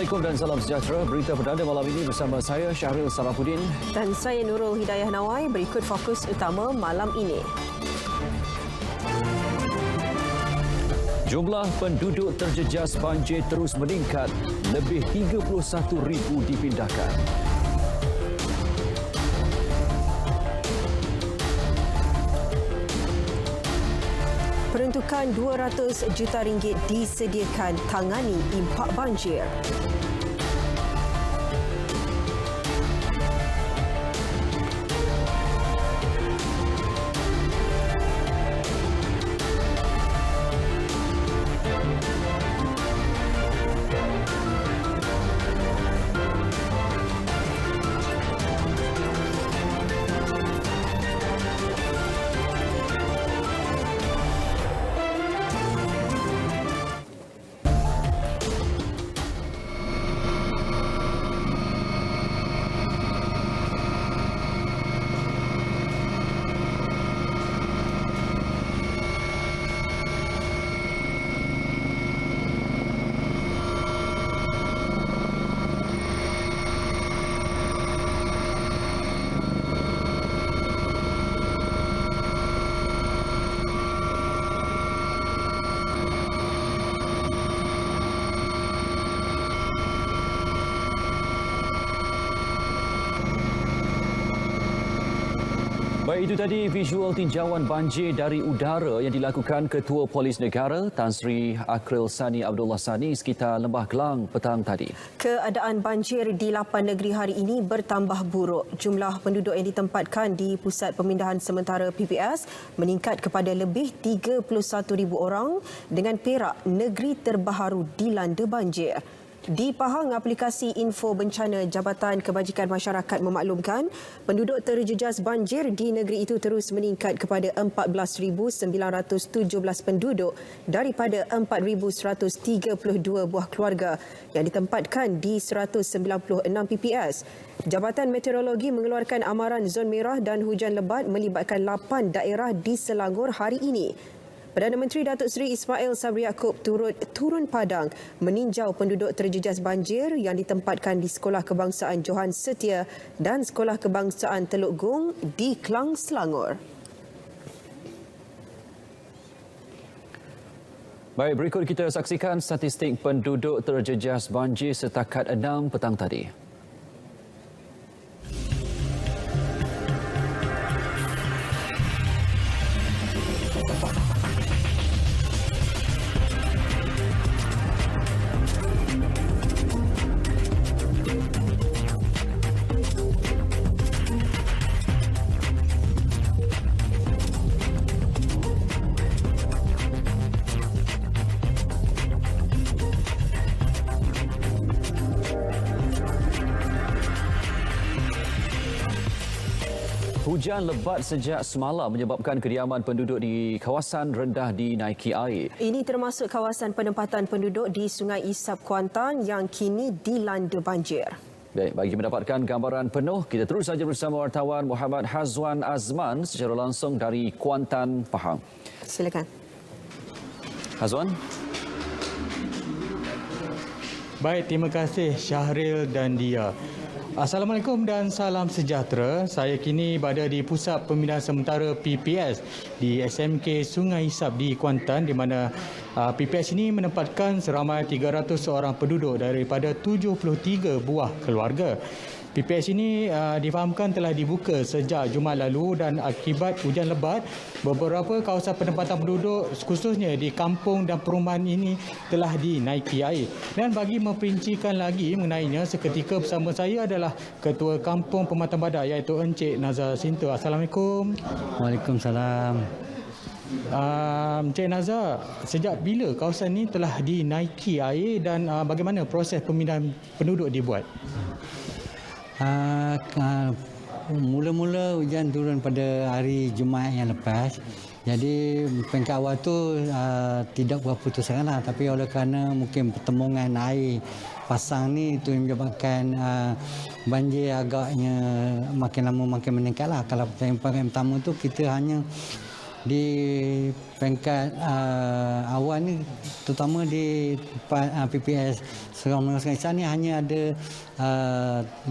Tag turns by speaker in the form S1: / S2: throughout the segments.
S1: Assalamualaikum dan salam sejahtera. Berita perdana malam ini bersama saya Syahril Sarafuddin
S2: dan saya Nurul Hidayah Nawai. Berikut fokus utama malam ini.
S1: Jumlah penduduk terjejas banjir terus meningkat. Lebih 31,000 dipindahkan.
S2: Peruntukan RM200 juta disediakan tangani impak banjir.
S1: Baik, itu tadi visual tinjauan banjir dari udara yang dilakukan Ketua Polis Negara Tan Sri Akril Sani Abdullah Sani sekitar Lembah Kelang petang tadi.
S2: Keadaan banjir di 8 negeri hari ini bertambah buruk. Jumlah penduduk yang ditempatkan di Pusat Pemindahan Sementara PPS meningkat kepada lebih 31,000 orang dengan Perak negeri terbaharu dilanda banjir. Di Pahang, aplikasi Info Bencana Jabatan Kebajikan Masyarakat memaklumkan penduduk terjejas banjir di negeri itu terus meningkat kepada 14,917 penduduk daripada 4,132 buah keluarga yang ditempatkan di 196 PPS. Jabatan Meteorologi mengeluarkan amaran zon merah dan hujan lebat melibatkan 8 daerah di Selangor hari ini. Perdana Menteri Datuk Seri Ismail Sabri Yaakob turun padang meninjau penduduk terjejas banjir yang ditempatkan di Sekolah Kebangsaan Johan Setia dan Sekolah Kebangsaan Teluk Gung di Klang, Selangor.
S1: Baik, berikut kita saksikan statistik penduduk terjejas banjir setakat 6 petang tadi. Hujan lebat sejak semalam menyebabkan kediaman penduduk di kawasan rendah dinaiki air.
S2: Ini termasuk kawasan penempatan penduduk di Sungai Isap, Kuantan yang kini dilanda banjir.
S1: Baik, bagi mendapatkan gambaran penuh, kita terus saja bersama wartawan Muhammad Hazwan Azman secara langsung dari Kuantan, Pahang.
S2: Silakan.
S1: Hazwan.
S3: Baik, terima kasih Syahril dan Dia. Assalamualaikum dan salam sejahtera. Saya kini berada di Pusat Pemindahan Sementara PPS di SMK Sungai Isap di Kuantan, di mana PPS ini menempatkan seramai 300 orang penduduk daripada 73 buah keluarga. PPS ini difahamkan telah dibuka sejak Jumaat lalu dan akibat hujan lebat, beberapa kawasan penempatan penduduk khususnya di kampung dan perumahan ini telah dinaiki air. Dan bagi memperincikan lagi mengenainya, seketika bersama saya adalah Ketua Kampung Pematang Badak iaitu Encik Nazar Sinta. Assalamualaikum.
S4: Waalaikumsalam.
S3: Encik Nazar, sejak bila kawasan ini telah dinaiki air dan bagaimana proses pemindahan penduduk dibuat?
S4: Mula-mula hujan turun pada hari Jumaat yang lepas. Jadi peringkat awal tu tidak berapa tersangka, tapi oleh kerana mungkin pertemuan air pasang ni itu menyebabkan banjir agaknya makin lama makin meningkat lah. Kalau yang pertama tu kita hanya di peringkat awal ni, terutama di PPS Seorang Menengah Sungai Isam ni hanya ada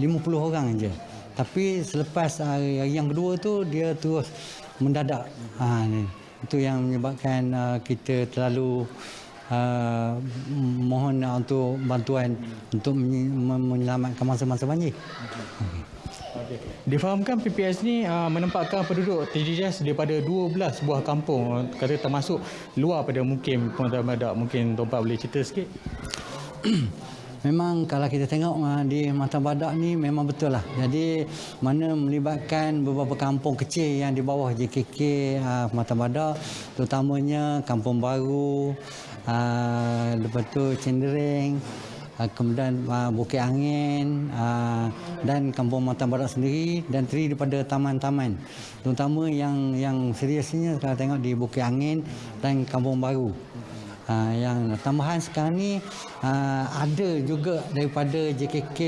S4: 50 orang saja. Tapi selepas hari yang kedua tu dia terus mendadak. Itu yang menyebabkan kita terlalu mohon untuk bantuan untuk menyelamatkan masa-masa banjir.
S3: Difahamkan PPS ni menempatkan penduduk terjejas daripada 12 buah kampung, kata termasuk luar pada mukim Pulau Badak. Mungkin Tuan Pak boleh cerita sikit?
S4: Memang kalau kita tengok di Mata Badak ni memang betul lah. Jadi mana melibatkan beberapa kampung kecil yang di bawah JKK Mata Badak, terutamanya Kampung Baru, lepas tu Cendereng, kemudian Bukit Angin dan Kampung Mata Badak sendiri, dan terdiri daripada taman-taman. Terutama yang seriusnya kalau tengok di Bukit Angin dan Kampung Baru. Yang tambahan sekarang ni ada juga daripada JKK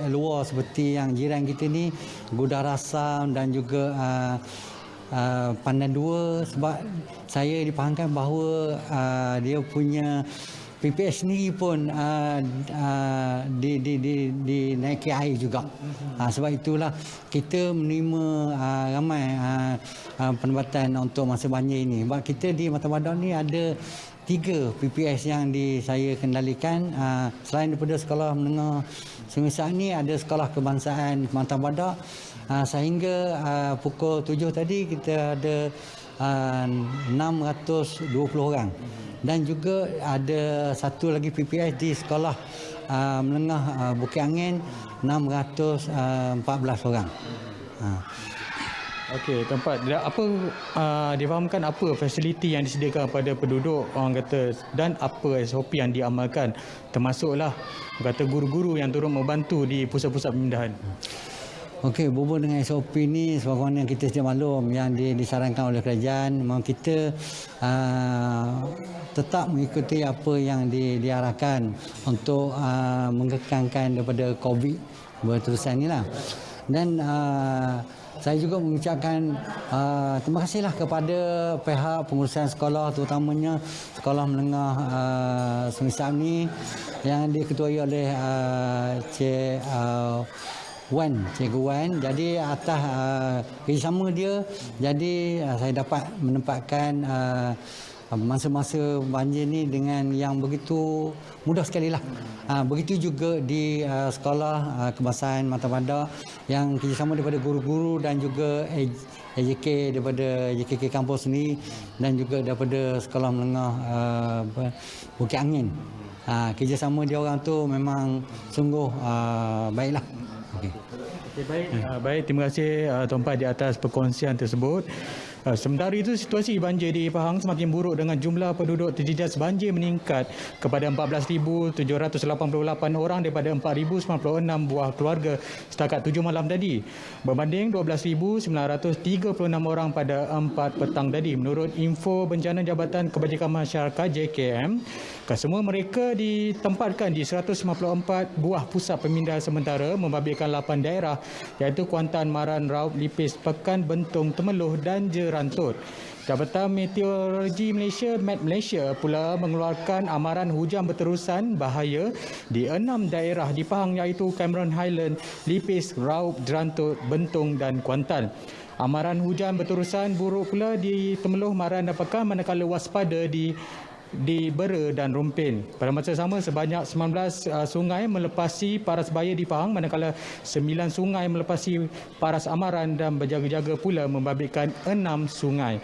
S4: luar seperti yang jiran kita ni, Gudang Rasam dan juga Pandan 2, sebab saya dipahamkan bahawa dia punya PPS sendiri pun dinaiki air juga. Sebab itulah kita menerima ramai penempatan untuk masa banjir ini. Sebab kita di Mata Badak ni ada 3 PPS yang saya kendalikan. Selain daripada Sekolah Menengah Sungai Isam ni, ada Sekolah Kebangsaan Mata Badak. Sehingga pukul 7 tadi kita ada 620 orang. Dan juga ada satu lagi PPS di Sekolah Menengah Bukit Angin, 614 orang.
S3: Okey, tempat apa difahamkan apa fasiliti yang disediakan kepada penduduk, orang kata, dan apa SOP yang diamalkan, termasuklah kata guru-guru yang turut membantu di pusat-pusat pemindahan.
S4: Okey, berhubung dengan SOP ni, sebagaimana yang kita sedia maklum yang disarankan oleh kerajaan, memang kita tetap mengikuti apa yang diarahkan untuk mengekalkan daripada COVID berterusan ni lah. Dan saya juga mengucapkan terima kasihlah kepada pihak pengurusan sekolah, terutamanya Sekolah Menengah Sungai Isam ni yang diketuai oleh Cikgu Wan. Jadi atas kerjasama dia, jadi saya dapat menempatkan masa-masa banjir ni dengan yang begitu mudah sekali lah. Begitu juga di Sekolah Kebangsaan Mata Badak yang kerjasama daripada guru-guru dan juga AJK daripada JKK kampus sendiri, dan juga daripada Sekolah Menengah Bukit Angin. Kerjasama dia orang tu memang sungguh baiklah.
S3: Okay, baik, terima kasih Tuan Pat di atas perkongsian tersebut. Sementara itu, situasi banjir di Pahang semakin buruk dengan jumlah penduduk terjejas banjir meningkat kepada 14,788 orang daripada 4,096 buah keluarga setakat 7 malam tadi, berbanding 12,936 orang pada 4 petang tadi. Menurut info Bencana Jabatan Kebajikan Masyarakat JKM, kesemua mereka ditempatkan di 154 buah pusat pemindahan sementara membabitkan 8 daerah, iaitu Kuantan, Maran, Raub, Lipis, Pekan, Bentong, Temeloh dan Jerantut. Jabatan Meteorologi Malaysia (Met Malaysia) pula mengeluarkan amaran hujan berterusan bahaya di 6 daerah di Pahang, iaitu Cameron Highland, Lipis, Raub, Jerantut, Bentong dan Kuantan. Amaran hujan berterusan buruk pula di Temeloh, Maran dan Pekan, manakala waspada di Bera dan Rumpin. Pada masa sama, sebanyak 19 sungai melepasi paras bahaya di Pahang, manakala 9 sungai melepasi paras amaran dan berjaga-jaga pula membabitkan 6 sungai.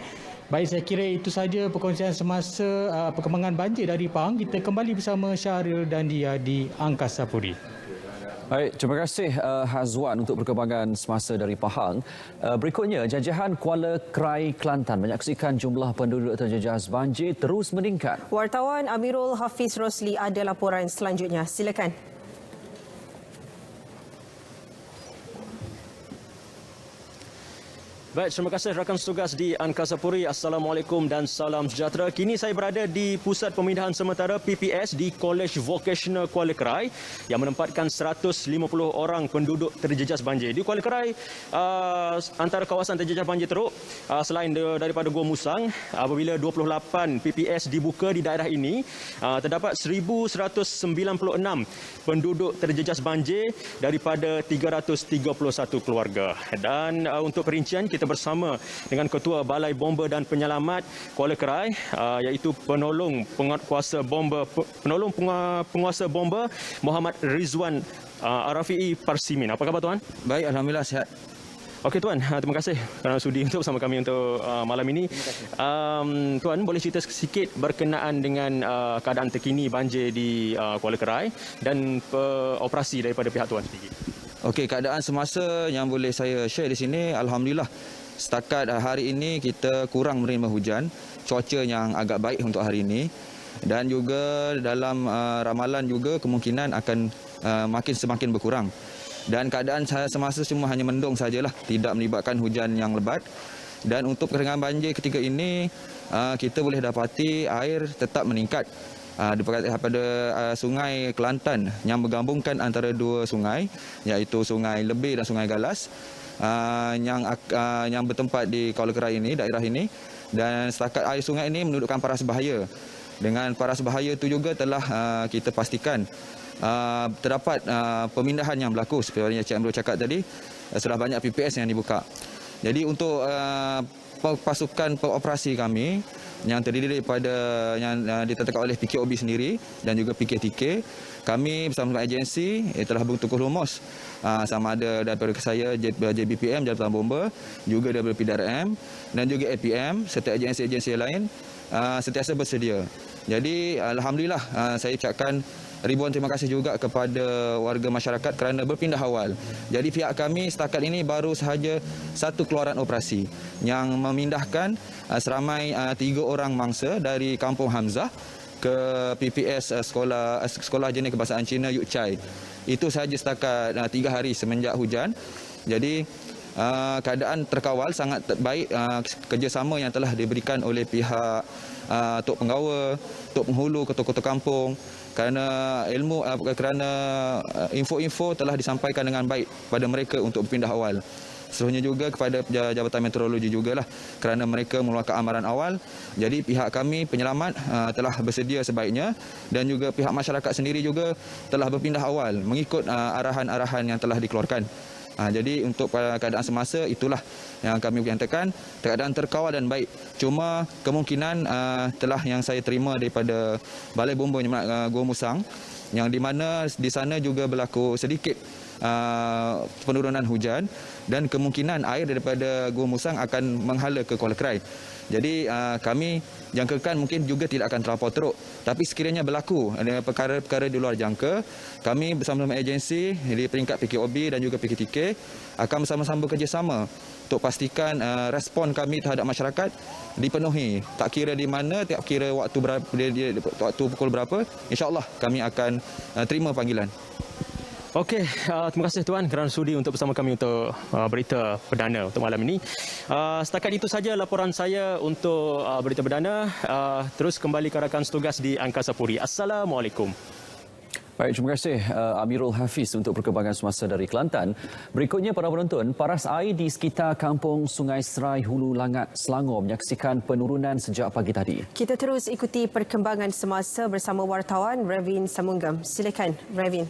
S3: Baik, saya kira itu saja perkongsian semasa perkembangan banjir dari Pahang. Kita kembali bersama Syahril dan dia di Angkasa Puri.
S1: Baik, terima kasih Hazwan untuk perkembangan semasa dari Pahang. Berikutnya, Jajahan Kuala Krai, Kelantan menyaksikan jumlah penduduk terjejas banjir terus meningkat.
S2: Wartawan Amirul Hafiz Rosli ada laporan selanjutnya. Silakan.
S5: Baik, terima kasih rakan setugas di Angkasa Puri. Assalamualaikum dan salam sejahtera. Kini saya berada di Pusat Pemindahan Sementara PPS di College Vocational Kuala Krai yang menempatkan 150 orang penduduk terjejas banjir. Di Kuala Krai, antara kawasan terjejas banjir teruk, selain daripada Gua Musang, apabila 28 PPS dibuka di daerah ini, terdapat 1,196 penduduk terjejas banjir daripada 331 keluarga. Dan untuk perincian, kita bersama dengan Ketua Balai Bomba dan Penyelamat Kuala Krai, iaitu penolong penguasa bomba Muhammad Rizwan Arafi'i Parsimin. Apa khabar tuan?
S6: Baik, alhamdulillah sihat.
S5: Okey tuan, terima kasih kerana sudi untuk bersama kami untuk malam ini. Tuan, boleh cerita sikit berkenaan dengan keadaan terkini banjir di Kuala Krai dan operasi daripada pihak tuan sendiri?
S6: Okey, keadaan semasa yang boleh saya share di sini, alhamdulillah setakat hari ini kita kurang menerima hujan, cuaca yang agak baik untuk hari ini, dan juga dalam ramalan juga kemungkinan akan semakin berkurang. Dan keadaan saya semasa cuma hanya mendung sajalah, tidak melibatkan hujan yang lebat. Dan untuk keringan banjir ketika ini, kita boleh dapati air tetap meningkat daripada Sungai Kelantan yang menggabungkan antara dua sungai, iaitu Sungai Lebih dan Sungai Galas, yang bertempat di Kuala Krai ini, daerah ini. Dan setakat air sungai ini menunjukkan paras bahaya. Dengan paras bahaya itu juga telah kita pastikan terdapat pemindahan yang berlaku. Seperti yang Cik Amrul cakap tadi, sudah banyak PPS yang dibuka. Jadi untuk pasukan pengoperasi kami yang terdiri daripada yang ditentukan oleh PKOB sendiri dan juga PKTK, kami bersama agensi telah bertukar rumus sama ada daripada saya JBPM, Jabatan Bomba, juga daripada PDRM dan juga APM serta agensi-agensi lain sentiasa bersedia. Jadi alhamdulillah saya ucapkan ribuan terima kasih juga kepada warga masyarakat kerana berpindah awal. Jadi pihak kami setakat ini baru sahaja satu keluaran operasi yang memindahkan seramai 3 orang mangsa dari Kampung Hamzah ke PPS Sekolah Jenis Kebahasaan Cina Yuk Chai. Itu sahaja setakat 3 hari semenjak hujan. Jadi keadaan terkawal sangat baik, kerjasama yang telah diberikan oleh pihak Tok Penggawa, Tok Penghulu, ketua-ketua kampung, kerana info-info telah disampaikan dengan baik pada mereka untuk berpindah awal. Seterusnya juga kepada Jabatan Meteorologi jugalah kerana mereka mengeluarkan amaran awal. Jadi pihak kami penyelamat telah bersedia sebaiknya dan juga pihak masyarakat sendiri juga telah berpindah awal mengikut arahan-arahan yang telah dikeluarkan. Jadi untuk keadaan semasa itulah yang kami nyatakan keadaan terkawal dan baik. Cuma kemungkinan telah yang saya terima daripada Balai Bomba Gua Musang yang di mana di sana juga berlaku sedikit penurunan hujan dan kemungkinan air daripada Gua Musang akan menghala ke Kuala Krai. Jadi kami jangkakan mungkin juga tidak akan terlampau teruk. Tapi sekiranya berlaku ada perkara-perkara di luar jangka, kami bersama-sama agensi di peringkat PKOB dan juga PKTK akan bersama-sama bekerjasama untuk pastikan respon kami terhadap masyarakat dipenuhi. Tak kira di mana, tak kira waktu pukul berapa, insya-Allah kami akan terima panggilan.
S5: Okey, terima kasih tuan kerana sudi untuk bersama kami untuk berita perdana untuk malam ini. Setakat itu saja laporan saya untuk berita perdana. Terus kembali ke rakan setugas di Angkasa Puri. Assalamualaikum.
S1: Baik, terima kasih Amirul Hafiz untuk perkembangan semasa dari Kelantan. Berikutnya para penonton, paras air di sekitar kampung Sungai Serai Hulu Langat, Selangor menyaksikan penurunan sejak pagi tadi.
S2: Kita terus ikuti perkembangan semasa bersama wartawan Ravin Samunggam. Silakan Ravin.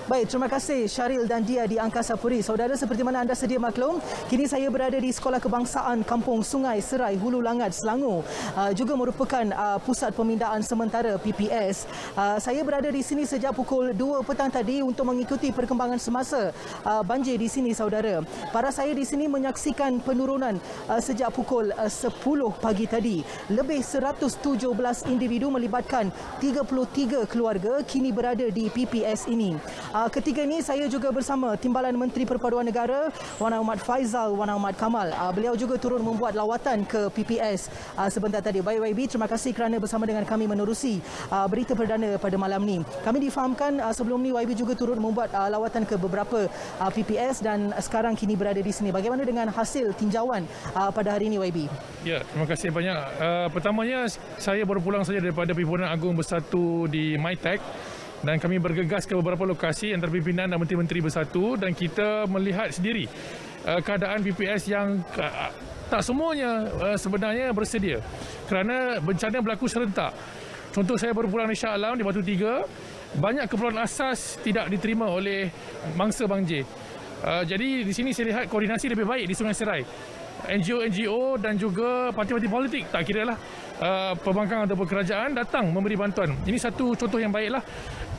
S7: Baik, terima kasih Syaril dan Dia di Angkasa Puri. Saudara, seperti mana anda sedia maklum, kini saya berada di Sekolah Kebangsaan Kampung Sungai Serai Hulu Langat, Selangor. Juga merupakan pusat pemindahan sementara PPS. Saya berada di sini sejak pukul 2 petang tadi untuk mengikuti perkembangan semasa banjir di sini, saudara. Para saya di sini menyaksikan penurunan sejak pukul 10 pagi tadi. Lebih 117 individu melibatkan 33 keluarga kini berada di PPS ini. Ketika ini saya juga bersama Timbalan Menteri Perpaduan Negara Wan Ahmad Faizal Wan Ahmad Kamal. Beliau juga turut membuat lawatan ke PPS sebentar tadi. Baik YB, terima kasih kerana bersama dengan kami menerusi berita perdana pada malam ni. Kami difahamkan sebelum ni YB juga turut membuat lawatan ke beberapa PPS dan sekarang kini berada di sini. Bagaimana dengan hasil tinjauan pada hari ini YB?
S8: Ya, terima kasih banyak. Pertamanya saya baru pulang saja daripada Perhimpunan Agung Bersatu di MyTech dan kami bergegas ke beberapa lokasi antara pimpinan dan menteri-menteri bersatu dan kita melihat sendiri keadaan PPS yang tak semuanya sebenarnya bersedia kerana bencana berlaku serentak. Contoh saya baru pulang dari Shah Alam di Batu Tiga, banyak keperluan asas tidak diterima oleh mangsa banjir. Jadi di sini saya lihat koordinasi lebih baik di Sungai Serai. NGO dan juga parti-parti politik, tak kira lah pembangkang ataupun kerajaan datang memberi bantuan. Ini satu contoh yang baiklah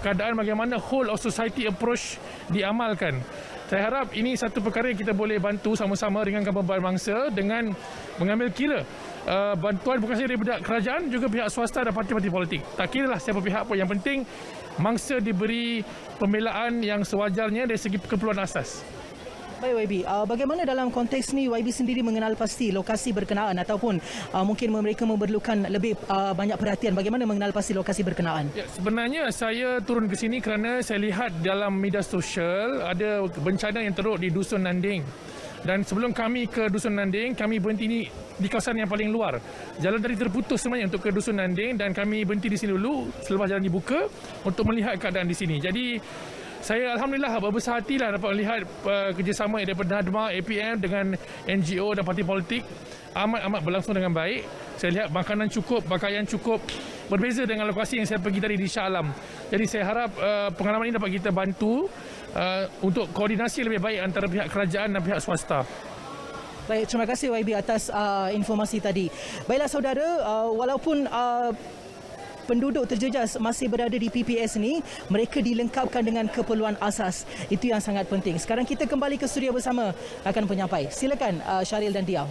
S8: keadaan bagaimana whole of society approach diamalkan. Saya harap ini satu perkara yang kita boleh bantu sama-sama ringankan beban bangsa dengan mengambil kira bantuan bukan sahaja daripada kerajaan, juga pihak swasta dan parti-parti politik. Tak kira lah siapa pihak pun, yang penting mangsa diberi pembelaan yang sewajarnya dari segi keperluan asas.
S7: Baik YB, bagaimana dalam konteks ni YB sendiri mengenal pasti lokasi berkenaan ataupun mungkin mereka memerlukan lebih banyak perhatian, bagaimana mengenal pasti lokasi berkenaan?
S8: Ya, sebenarnya saya turun ke sini kerana saya lihat dalam media sosial ada bencana yang teruk di Dusun Nanding. Dan sebelum kami ke Dusun Nanding, kami berhenti di kawasan yang paling luar. Jalan tadi terputus sebenarnya untuk ke Dusun Nanding dan kami berhenti di sini dulu selepas jalan dibuka untuk melihat keadaan di sini. Jadi saya alhamdulillah berbesar hatilah dapat melihat kerjasama daripada NADMA, APM dengan NGO dan parti politik amat berlangsung dengan baik. Saya lihat makanan cukup, pakaian cukup, berbeza dengan lokasi yang saya pergi tadi di Shah Alam. Jadi saya harap pengalaman ini dapat kita bantu untuk koordinasi lebih baik antara pihak kerajaan dan pihak swasta.
S7: Baik, terima kasih YB atas informasi tadi. Baiklah saudara, walaupun penduduk terjejas masih berada di PPS ni, mereka dilengkapkan dengan keperluan asas. Itu yang sangat penting. Sekarang kita kembali ke studio bersama rakan penyampai. Silakan Syaril dan Dia.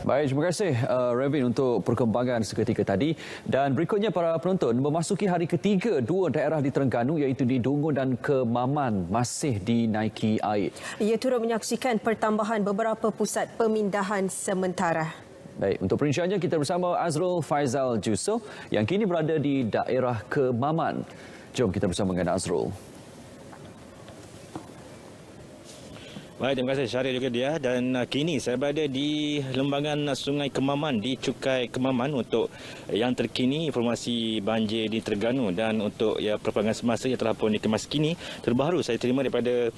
S1: Baik, terima kasih Revin untuk perkembangan seketika tadi. Dan berikutnya para penonton, memasuki hari ketiga dua daerah di Terengganu iaitu di Dungun dan Kemaman masih dinaiki air.
S2: Ia turut menyaksikan pertambahan beberapa pusat pemindahan sementara.
S1: Baik, untuk perinciannya kita bersama Azrul Faizal Jusof yang kini berada di daerah Kemaman. Jom kita bersama dengan Azrul.
S5: Baik, terima kasih Syaril juga Dia. Dan kini saya berada di lembangan Sungai Kemaman di Cukai Kemaman untuk yang terkini informasi banjir di Terengganu dan untuk perkembangan semasa yang telah pun dikemas kini terbaru saya terima daripada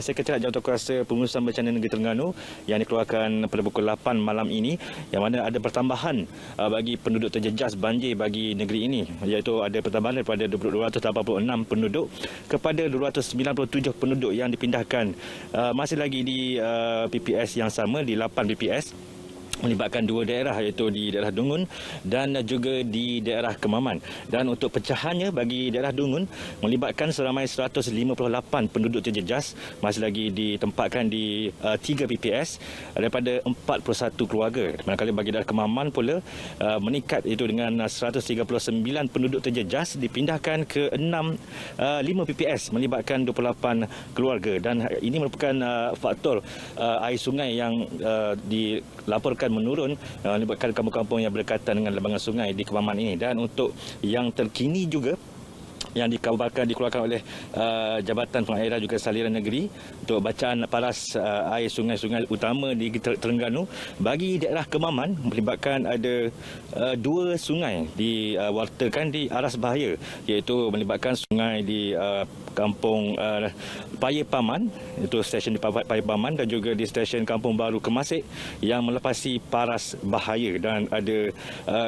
S5: Sekretariat Jawatankuasa Pengurusan Bencana Negeri Terengganu yang dikeluarkan pada pukul 8 malam ini, yang mana ada pertambahan bagi penduduk terjejas banjir bagi negeri ini, iaitu ada pertambahan daripada 286 penduduk kepada 297 penduduk yang dipindahkan masih lagi di PPS yang sama, di 8 PPS melibatkan dua daerah, iaitu di daerah Dungun dan juga di daerah Kemaman. Dan untuk pecahannya bagi daerah Dungun melibatkan seramai 158 penduduk terjejas masih lagi ditempatkan di 3 PPS daripada 41 keluarga. Manakala bagi daerah Kemaman pula meningkat, itu dengan 139 penduduk terjejas dipindahkan ke 5 PPS melibatkan 28 keluarga. Dan ini merupakan faktor air sungai yang dilaporkan menurun melibatkan kampung-kampung yang berdekatan dengan lembangan sungai di Kemaman ini. Dan untuk yang terkini juga yang dikeluarkan oleh Jabatan Pengairan juga Saliran Negeri untuk bacaan paras air sungai-sungai utama di Terengganu bagi daerah Kemaman melibatkan ada 2 sungai diwartakan di aras bahaya, iaitu melibatkan sungai di Kampung Paya Paman, itu stesen di Paya Paman, dan juga di stesen Kampung Baru Kemasik yang melepasi paras bahaya. Dan ada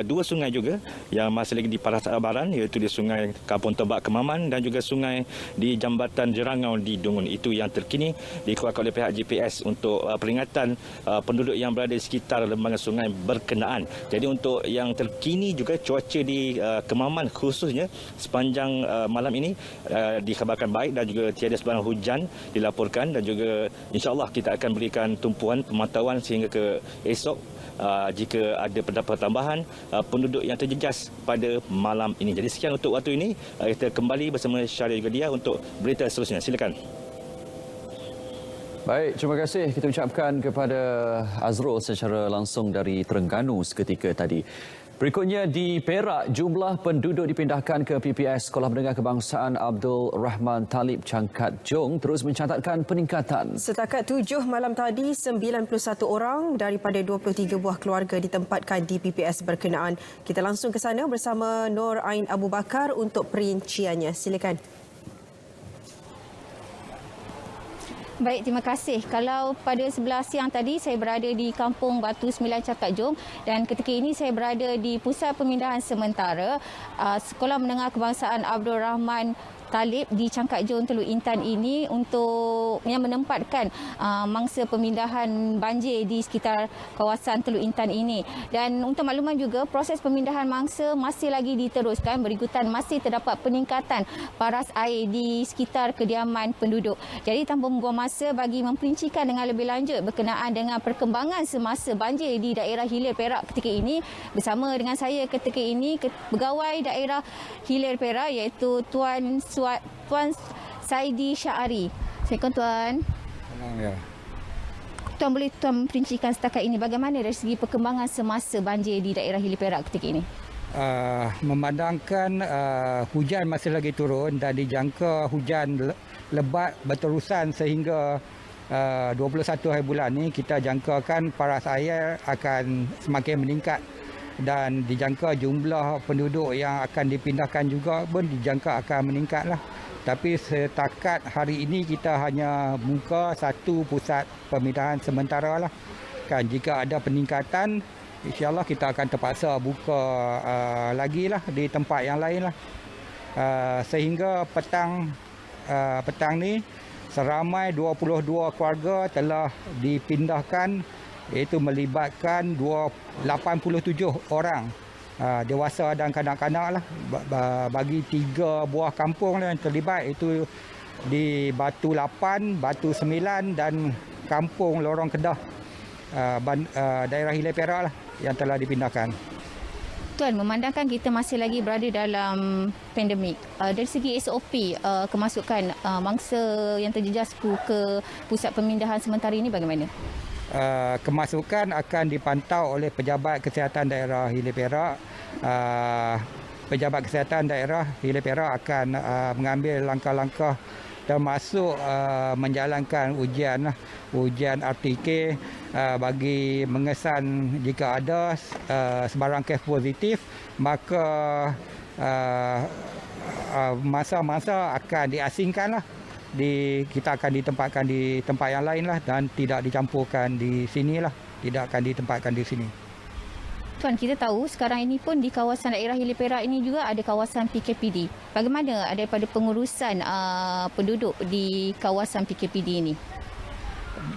S5: 2 sungai juga yang masih lagi di paras abaran, iaitu di Sungai Kampung Tebak Kemaman dan juga sungai di Jambatan Jerangau di Dungun. Itu yang terkini dikeluarkan oleh pihak GPS untuk peringatan penduduk yang berada di sekitar lembangan sungai berkenaan. Jadi untuk yang terkini juga cuaca di Kemaman khususnya sepanjang malam ini dikhabarkan baik dan juga tiada sebarang hujan dilaporkan, dan juga insya-Allah kita akan berikan tumpuan pemantauan sehingga ke esok jika ada pendapat tambahan penduduk yang terjejas pada malam ini. Jadi sekian untuk waktu ini. Kita kembali bersama Syahrir juga dia untuk berita seterusnya. Silakan.
S1: Baik, terima kasih kita ucapkan kepada Azrul secara langsung dari Terengganu seketika tadi. Berikutnya di Perak, jumlah penduduk dipindahkan ke PPS Sekolah Menengah Kebangsaan Abdul Rahman Talib Cangkat Jong terus mencatatkan peningkatan.
S2: Setakat 7 malam tadi, 91 orang daripada 23 buah keluarga ditempatkan di PPS berkenaan. Kita langsung ke sana bersama Nur Ain Abu Bakar untuk perinciannya. Silakan.
S9: Baik, terima kasih. Kalau pada 11 siang tadi saya berada di Kampung Batu 9 Cangkat Jong dan ketika ini saya berada di Pusat Pemindahan Sementara Sekolah Menengah Kebangsaan Abdul Rahman Talib di Cangkat Jong Teluk Intan ini untuk yang menempatkan mangsa pemindahan banjir di sekitar kawasan Teluk Intan ini. Dan untuk makluman juga, proses pemindahan mangsa masih lagi diteruskan berikutan masih terdapat peningkatan paras air di sekitar kediaman penduduk. Jadi tanpa membuang masa bagi memperincikan dengan lebih lanjut berkenaan dengan perkembangan semasa banjir di daerah Hilir Perak ketika ini, bersama dengan saya ketika ini pegawai daerah Hilir Perak iaitu Tuan Saidi Syahari. Assalamualaikum Tuan.
S10: Ya.
S9: Tuan, boleh Tuan memperincikan setakat ini bagaimana dari segi perkembangan semasa banjir di daerah Hilir Perak ketika ini?
S10: Memandangkan hujan masih lagi turun dan dijangka hujan lebat berterusan sehingga 21 hari bulan ni, kita jangkakan paras air akan semakin meningkat dan dijangka jumlah penduduk yang akan dipindahkan juga pun dijangka akan meningkatlah. Tapi setakat hari ini kita hanya buka satu pusat pemindahan sementara lah. Kan jika ada peningkatan, insya-Allah kita akan terpaksa buka lagi lah di tempat yang lain lah. Sehingga petang ni seramai 22 keluarga telah dipindahkan, iaitu melibatkan 87 orang dewasa dan kanak-kanak lah. Bagi 3 buah kampung yang terlibat, itu di Batu 8, Batu 9 dan Kampung Lorong Kedah, daerah Hilir Perak lah yang telah dipindahkan.
S9: Tuan, memandangkan kita masih lagi berada dalam pandemik, dari segi SOP kemasukan mangsa yang terjejas ke pusat pemindahan sementara ini bagaimana?
S10: Kemasukan akan dipantau oleh pejabat kesihatan daerah Hilir Perak. Pejabat kesihatan daerah Hilir Perak akan mengambil langkah-langkah termasuk menjalankan ujian RTK bagi mengesan jika ada sebarang kes positif, maka masa-masa akan diasingkanlah. Kita akan ditempatkan di tempat yang lain lah dan tidak dicampurkan di sini lah, tidak akan ditempatkan di sini.
S9: Tuan, kita tahu sekarang ini pun di kawasan daerah Hilir Perak ini juga ada kawasan PKPD. Bagaimana daripada pengurusan penduduk di kawasan PKPD ini?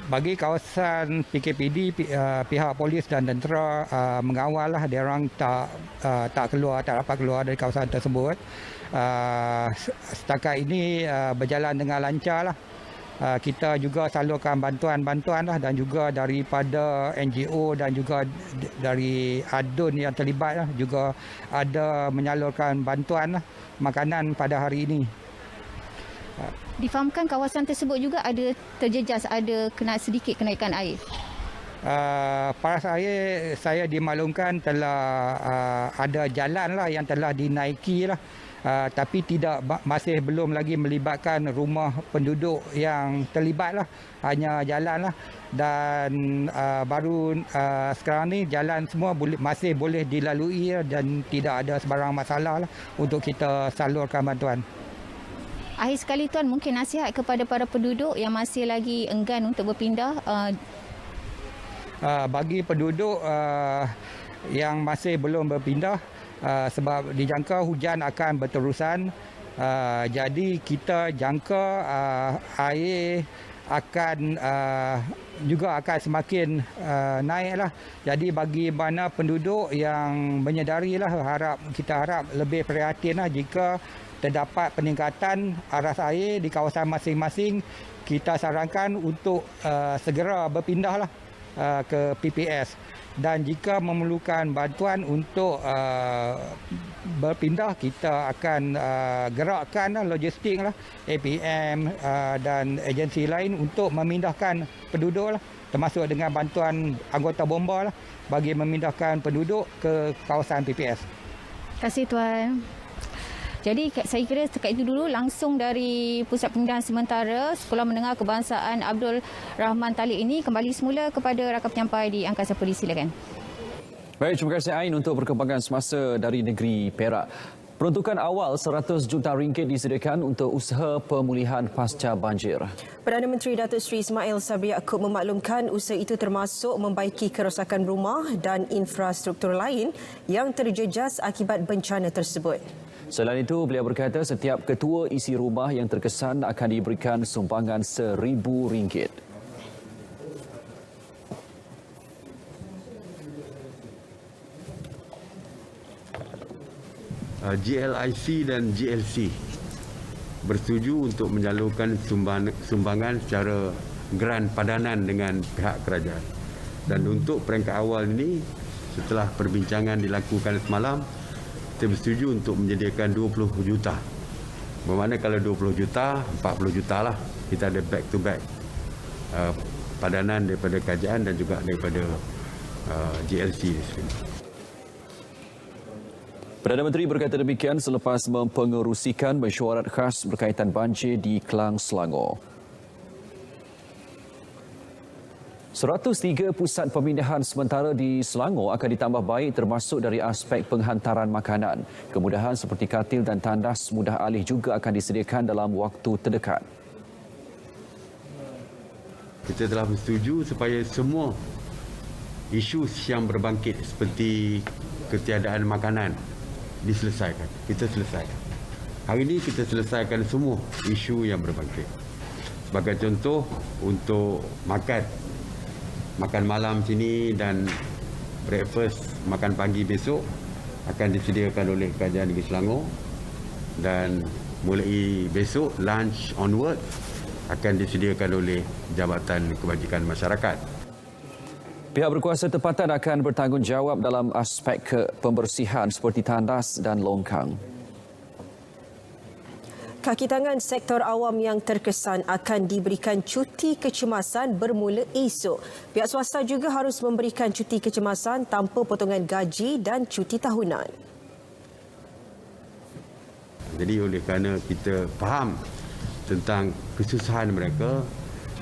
S10: Bagi kawasan PKPD, pihak polis dan tentera mengawal lah, dia orang tak dapat keluar dari kawasan tersebut. Setakat ini berjalan dengan lancar lah. Kita juga salurkan bantuan-bantuan lah, dan juga daripada NGO dan juga dari ADUN yang terlibat lah, juga ada menyalurkan bantuan lah, makanan pada hari ini.
S9: Difahamkan kawasan tersebut juga ada terjejas, ada sedikit kenaikan air.
S10: Paras air saya dimaklumkan telah ada jalan lah yang telah dinaiki lah. Tapi masih belum lagi melibatkan rumah penduduk yang terlibat lah, hanya jalan lah. Dan baru sekarang ni jalan semua masih boleh dilalui dan tidak ada sebarang masalah lah untuk kita salurkan bantuan.
S9: Akhir sekali Tuan, mungkin nasihat kepada para penduduk yang masih lagi enggan untuk berpindah.
S10: Bagi penduduk yang masih belum berpindah, sebab dijangka hujan akan berterusan, jadi kita jangka air akan juga akan semakin naiklah. Jadi bagi mana penduduk yang menyedarilah, kita harap lebih prihatin lah jika terdapat peningkatan aras air di kawasan masing-masing. Kita sarankan untuk segera berpindahlah ke PPS. dan jika memerlukan bantuan untuk berpindah, kita akan gerakkan logistik lah, APM dan agensi lain untuk memindahkan penduduk lah, termasuk dengan bantuan anggota bomba lah, bagi memindahkan penduduk ke kawasan PPS.
S9: Terima kasih Tuan. Jadi saya kira setakat itu dulu, langsung dari Pusat Pemindahan Sementara Sekolah Menengah Kebangsaan Abdul Rahman Talib ini, kembali semula kepada rakan penyampai di Angkasa Puri. Silakan.
S1: Baik, terima kasih Ain untuk perkembangan semasa dari negeri Perak. Peruntukan awal 100 juta ringgit disediakan untuk usaha pemulihan pasca banjir.
S2: Perdana Menteri Datuk Seri Ismail Sabri Yaakob memaklumkan usaha itu termasuk membaiki kerosakan rumah dan infrastruktur lain yang terjejas akibat bencana tersebut.
S1: Selain itu, beliau berkata setiap ketua isi rumah yang terkesan akan diberikan sumbangan RM1,000.
S11: GLIC dan GLC bersetuju untuk menyalurkan sumbangan secara geran padanan dengan pihak kerajaan. Dan untuk peringkat awal ini, setelah perbincangan dilakukan semalam, kita bersetuju untuk menyediakan 20 juta. Bermakna kalau 20 juta, 40 juta lah. Kita ada back to back padanan daripada kerajaan dan juga daripada GLC di sini.
S1: Perdana Menteri berkata demikian selepas mempengerusikan mesyuarat khas berkaitan banjir di Klang, Selangor. 103 pusat pemindahan sementara di Selangor akan ditambah baik termasuk dari aspek penghantaran makanan. Kemudahan seperti katil dan tandas mudah alih juga akan disediakan dalam waktu terdekat.
S11: Kita telah bersetuju supaya semua isu yang berbangkit seperti ketiadaan makanan diselesaikan. Kita selesaikan. Hari ini kita selesaikan semua isu yang berbangkit. Sebagai contoh, untuk makan malam sini dan breakfast, makan pagi besok akan disediakan oleh Kerajaan Negeri Selangor, dan mulai besok lunch onward akan disediakan oleh Jabatan Kebajikan Masyarakat.
S1: Pihak berkuasa tempatan akan bertanggungjawab dalam aspek pembersihan seperti tandas dan longkang.
S2: Kaki tangan sektor awam yang terkesan akan diberikan cuti kecemasan bermula esok. Pihak swasta juga harus memberikan cuti kecemasan tanpa potongan gaji dan cuti tahunan.
S11: Jadi oleh kerana kita faham tentang kesusahan mereka,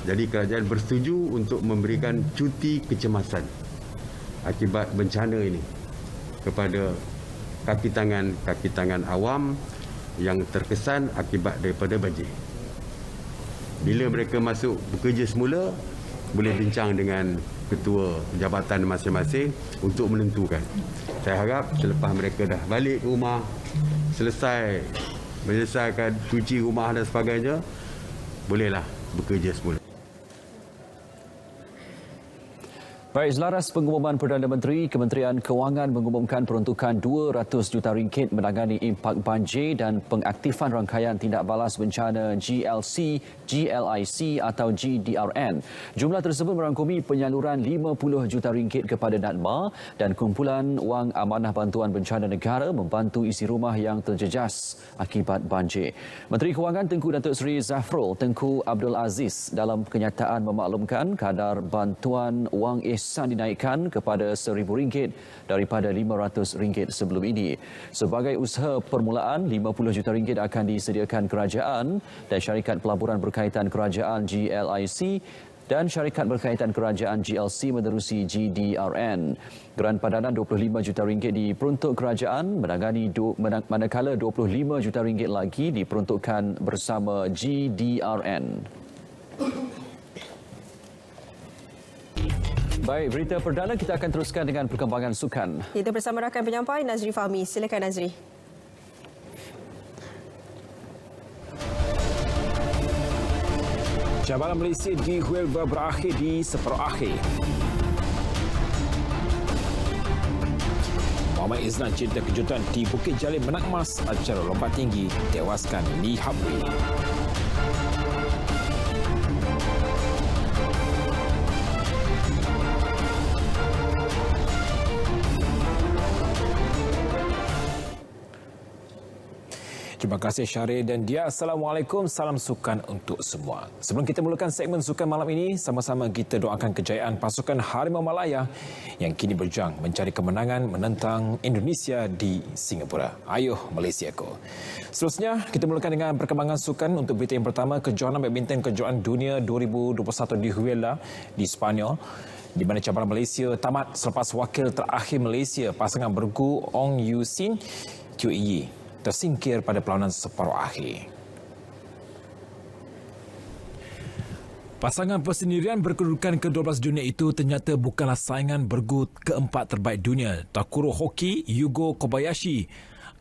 S11: jadi kerajaan bersetuju untuk memberikan cuti kecemasan akibat bencana ini kepada kaki tangan awam yang terkesan akibat daripada banjir. Bila mereka masuk bekerja semula, boleh bincang dengan ketua jabatan masing-masing untuk menentukan. Saya harap selepas mereka dah balik ke rumah, menyelesaikan cuci rumah dan sebagainya, bolehlah bekerja semula.
S1: Baik, selaras pengumuman Perdana Menteri, Kementerian Kewangan mengumumkan peruntukan RM200 juta menangani impak banjir dan pengaktifan rangkaian tindak balas bencana GLC, GLIC atau GDRN. Jumlah tersebut merangkumi penyaluran RM50 juta kepada NADMA dan kumpulan wang amanah bantuan bencana negara membantu isi rumah yang terjejas akibat banjir. Menteri Kewangan Tengku Datuk Seri Zafrul Tengku Abdul Aziz dalam kenyataan memaklumkan kadar bantuan wang dinaikkan kepada RM1,000 daripada RM500 sebelum ini. Sebagai usaha permulaan, RM50 juta akan disediakan kerajaan dan syarikat pelaburan berkaitan kerajaan GLIC dan syarikat berkaitan kerajaan GLC menerusi GDRN. Geran padanan RM25 juta diperuntuk kerajaan manakala RM25 juta lagi diperuntukkan bersama GDRN. Baik, berita perdana kita akan teruskan dengan perkembangan sukan.
S2: Kita bersama rakan penyampai Nazri Fahmi. Silakan Nazri.
S12: Cabaran Malaysia di Huelva berakhir di separuh akhir. Muhammad Izlan cerita kejutan di Bukit Jalil menang emas acara lompat tinggi tewaskan Lee Hapwi. Terima kasih Syaril dan Dia. Assalamualaikum, salam sukan untuk semua. Sebelum kita mulakan segmen sukan malam ini, sama-sama kita doakan kejayaan pasukan Harimau Malaya yang kini berjuang mencari kemenangan menentang Indonesia di Singapura. Ayuh Malaysiaku. Seterusnya, kita mulakan dengan perkembangan sukan. Untuk berita yang pertama, kejohanan badminton kejuaraan dunia 2021 di Huelva di Sepanyol, di mana cabaran Malaysia tamat selepas wakil terakhir Malaysia pasangan bergu Ong Yu Sin Teo Yi tersingkir pada perlawanan separuh akhir. Pasangan persendirian berkedudukan ke-12 dunia itu ternyata bukanlah saingan bergu keempat terbaik dunia, Takuro Hoki Yugo Kobayashi,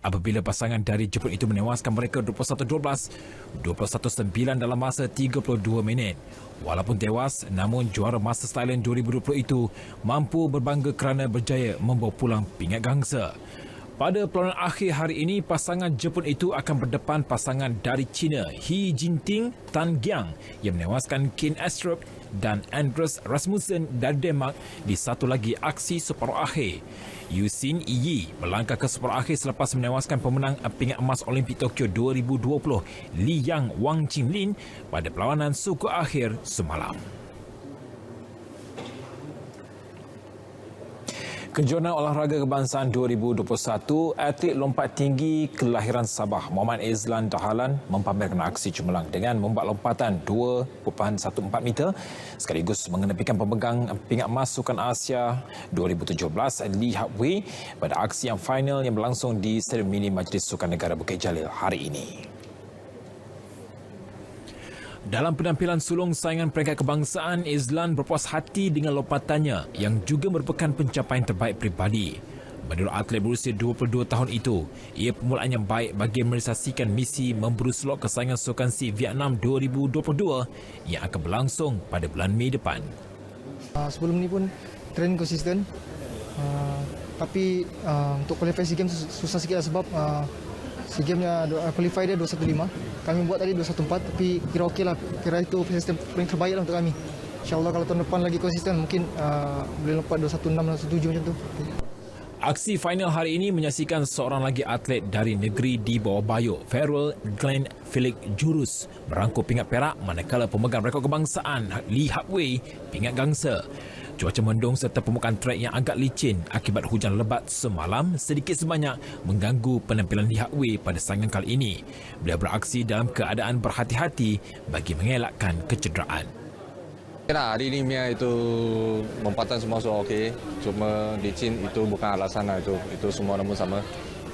S12: apabila pasangan dari Jepun itu menewaskan mereka 21-12, 21-9 dalam masa 32 minit. Walaupun tewas, namun juara Masters Thailand 2020 itu mampu berbangga kerana berjaya membawa pulang pingat gangsa. Pada perlawanan akhir hari ini, pasangan Jepun itu akan berdepan pasangan dari China, He Jinting Tan Giang, yang menewaskan Kane Astrup dan Andres Rasmussen dari Denmark di satu lagi aksi separuh akhir. Yusin Yi melangkah ke separuh akhir selepas menewaskan pemenang pingat emas Olimpik Tokyo 2020, Liang Wang Qinglin, pada perlawanan suku akhir semalam. Kejohanan Olahraga Kebangsaan 2021, atlet lompat tinggi kelahiran Sabah Muhammad Izlan Dahalan mempamerkan aksi cemerlang dengan membuat lompatan 2.14 meter sekaligus mengenepikan pemegang pingat emas Sukan Asia 2017 Lee Hap Wei pada aksi yang final yang berlangsung di Stadium Mini Majlis Sukan Negara Bukit Jalil hari ini. Dalam penampilan sulung saingan peringkat kebangsaan, Izlan berpuas hati dengan lompatannya yang juga merupakan pencapaian terbaik peribadi. Menurut atlet berusia 22 tahun itu, ia permulaan yang baik bagi merealisasikan misi memburu slot kesayangan Sukan SEA Vietnam 2022 yang akan berlangsung pada bulan Mei depan.
S13: Sebelum ni pun train konsisten, tapi untuk qualify SEA Games susah sikit lah sebab SEA Games qualify dia 215. Kami buat tadi 214, tapi kira okey lah. Kira itu sistem paling terbaik lah untuk kami. InsyaAllah kalau tahun depan lagi konsisten, mungkin boleh lompat 216, 217 macam tu.
S12: Aksi final hari ini menyaksikan seorang lagi atlet dari negeri di bawah Bayok, Farrell Glenn Felix Jurus, merangkul pingat perak manakala pemegang rekod kebangsaan Lee Hap Wei pingat gangsa. Cuaca mendung serta permukaan trek yang agak licin akibat hujan lebat semalam sedikit sebanyak mengganggu penampilan Lee Hap Wei pada saingan kali ini. Beliau beraksi dalam keadaan berhati-hati bagi mengelakkan kecederaan.
S14: Hari ini Mia itu lompatan semua okey. Cuma licin itu bukan alasan lah, itu semua namun sama.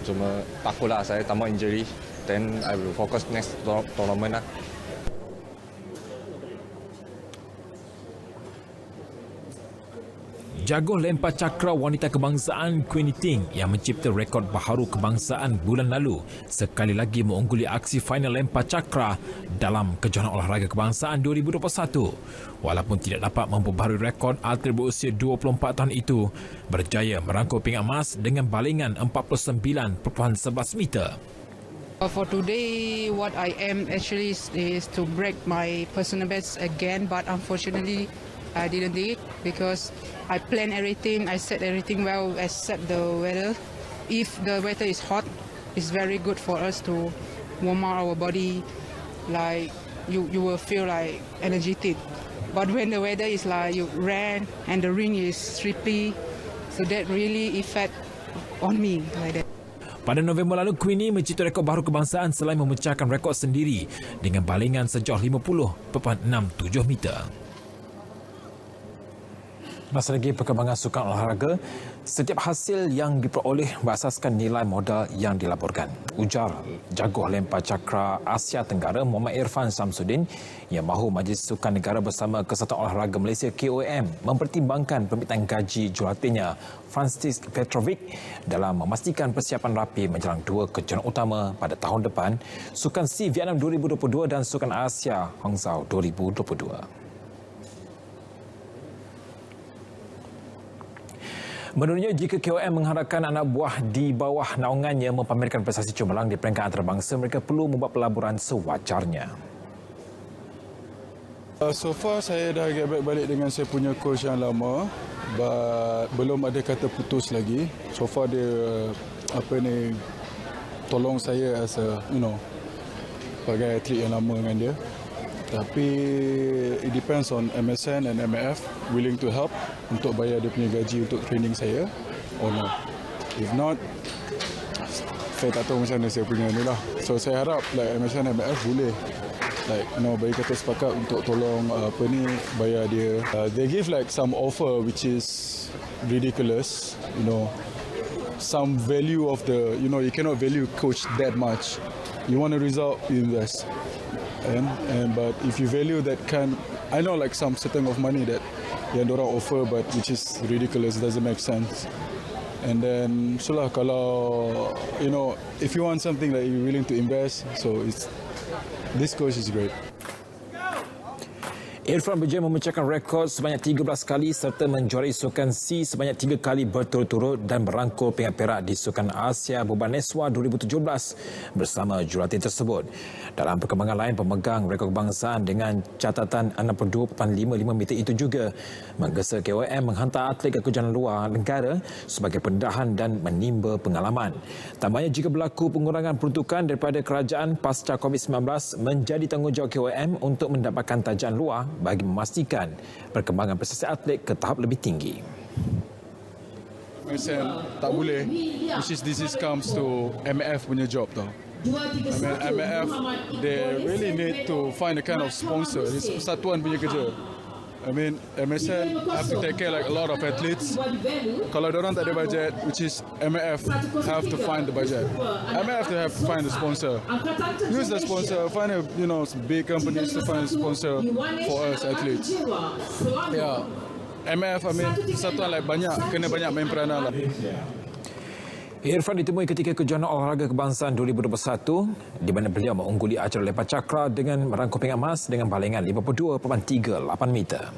S14: Cuma takutlah saya tambah injury. Then I will focus next tournament lah.
S12: Jago lempar cakra wanita kebangsaan Queenie Ting yang mencipta rekod baharu kebangsaan bulan lalu sekali lagi mengungguli aksi final lempar cakra dalam kejohanan olahraga kebangsaan 2021. Walaupun tidak dapat memperbaharui rekod, atlet berusia 24 tahun itu berjaya merangkul pingat emas dengan balingan 49.11 meter.
S15: For today, what I aim actually is to break my personal best again, but unfortunately I didn't do it because I planned everything, I set everything well except the weather. If the weather is hot, it's very good for us to warm up our body, like you will feel like energetic. But when the weather is like you ran and the ring is slippery, so that really affect on me like that.
S12: Pada November lalu, Queenie mencipta rekod baru kebangsaan selain memecahkan rekod sendiri dengan balingan sejauh 50.67 meter. Masa lagi perkembangan sukan olahraga, setiap hasil yang diperoleh berasaskan nilai modal yang dilaporkan. Ujar jago lempar cakra Asia Tenggara Muhammad Irfan Samsudin yang mahu Majlis Sukan Negara bersama Kesatuan Olahraga Malaysia KOM mempertimbangkan permintaan gaji jurulatihnya Francis Petrovic dalam memastikan persiapan rapi menjelang dua kejohanan utama pada tahun depan, Sukan SEA Vietnam 2022 dan Sukan Asia Hangzhou 2022. Menurutnya, jika KOM mengharapkan anak buah di bawah naungannya mempamerkan prestasi cemerlang di peringkat antarabangsa, mereka perlu membuat pelaburan sewajarnya.
S16: So far saya dah get back balik dengan saya punya coach yang lama, but belum ada kata putus lagi. So far dia tolong saya as a, sebagai atlet yang lama dengan dia. Tapi it depends on MSN and MAF willing to help untuk bayar dia punya gaji untuk training saya or not. If not, saya tak tahu macam mana saya punya ni lah. So saya harap like MSN and MAF boleh bagi kata sepakat untuk tolong bayar dia. They give like some offer which is ridiculous, some value of the, you cannot value coach that much. You want a result, you invest. But if you value that I know like some certain of money that yang diorang offer, but which is ridiculous, doesn't make sense. And then, so lah kalau, if you want something that you're willing to invest, so this coach is great.
S12: Irfan berjaya memecahkan rekod sebanyak 13 kali serta menjuarai Sukan C sebanyak 3 kali berturut-turut dan merangkul pingat perak di Sukan Asia Bhubaneswar 2017 bersama jurulatih tersebut. Dalam perkembangan lain, pemegang rekod kebangsaan dengan catatan 62.55 meter itu juga menggesa KOM menghantar atlet ke kejohanan luar negara sebagai pendahan dan menimba pengalaman. Tambahnya, jika berlaku pengurangan peruntukan daripada kerajaan pasca COVID-19, menjadi tanggungjawab KOM untuk mendapatkan tajaan luar bagi memastikan perkembangan prestasi atlet ke tahap lebih tinggi.
S16: Macam tak boleh, this comes to MAF punya job tau. MAF, they really need to find a kind of sponsor. It's persatuan punya kerja. MSN have to take care like a lot of athletes. Kalau diorang tak ada budget, which is MAF have to find the budget. MAF have to find the sponsor. Use the sponsor, find a big companies to find a sponsor for us athletes. Yeah, MAF persatuan like kena banyak main peranan lah.
S12: Irfan ditemui ketika kejohanan olahraga kebangsaan 2021 di mana beliau mengungguli acara lepas cakra dengan merangkul pingat emas dengan balengan 52.38 meter.